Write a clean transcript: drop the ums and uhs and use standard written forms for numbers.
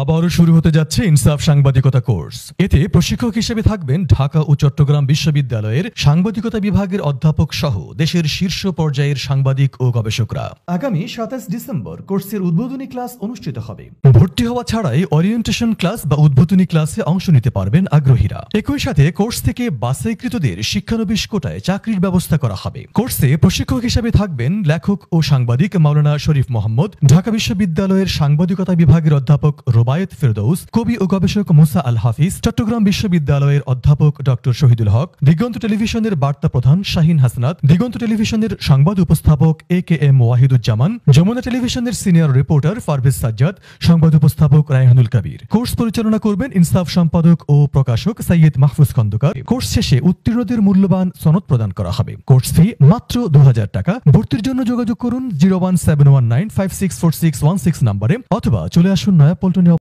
আবারও শুরু হতে যাচ্ছে ইনসাফ সাংবাদিকতা কোর্স। এতে প্রশিক্ষক হিসেবে থাকবেন ঢাকা ও চট্টগ্রাম বিশ্ববিদ্যালয়ের সাংবাদিকতা বিভাগের অধ্যাপক সহ দেশের শীর্ষ পর্যায়ের সাংবাদিক ও গবেষকরা। আগামী ২৭ ডিসেম্বর কোর্সের উদ্বোধনী ক্লাস অনুষ্ঠিত হবে। ভর্তি হওয়া ছাড়াই ওরিয়েন্টেশন ক্লাস বা উদ্বোধনী ক্লাসে অংশ নিতে পারবেন আগ্রহীরা। একই সাথে কোর্স থেকে বাছাইকৃতদের শিক্ষানবিশ কোটায় চাকরির ব্যবস্থা করা হবে। কোর্সে প্রশিক্ষক হিসেবে থাকবেন লেখক ও সাংবাদিক মাওলানা শরীফ মোহাম্মদ, ঢাকা বিশ্ববিদ্যালয়ের সাংবাদিকতা বিভাগের অধ্যাপক রোবায়েত ফেরদৌস, কবি ও গবেষক মুসা আল হাফিজ, চট্টগ্রাম বিশ্ববিদ্যালয়ের অধ্যাপক ডক্টর শহীদুল হক, দিগন্ত টেলিভিশনের বার্তা প্রধান শাহিন হাসনাত, দিগন্ত টেলিভিশনের সংবাদ উপস্থাপক AKM ওয়াহিদুজ্জামান, যমুনা টেলিভিশনের সিনিয়র রিপোর্টার পারভেজ সাজ্জাদ, সংবাদ উপস্থাপক রায়হানুল কবির। কোর্স পরিচালনা করবেন ইনসাফ সম্পাদক ও প্রকাশক সৈয়দ মাহফুজ খন্দকার। কোর্স শেষে উত্তীর্ণদের মূল্যবান সনদ প্রদান করা হবে। কোর্স ফি মাত্র ২০০০ টাকা। ভর্তির জন্য যোগাযোগ করুন 01719564616 নম্বরে অথবা চলে আসুন নয়াপল্টনে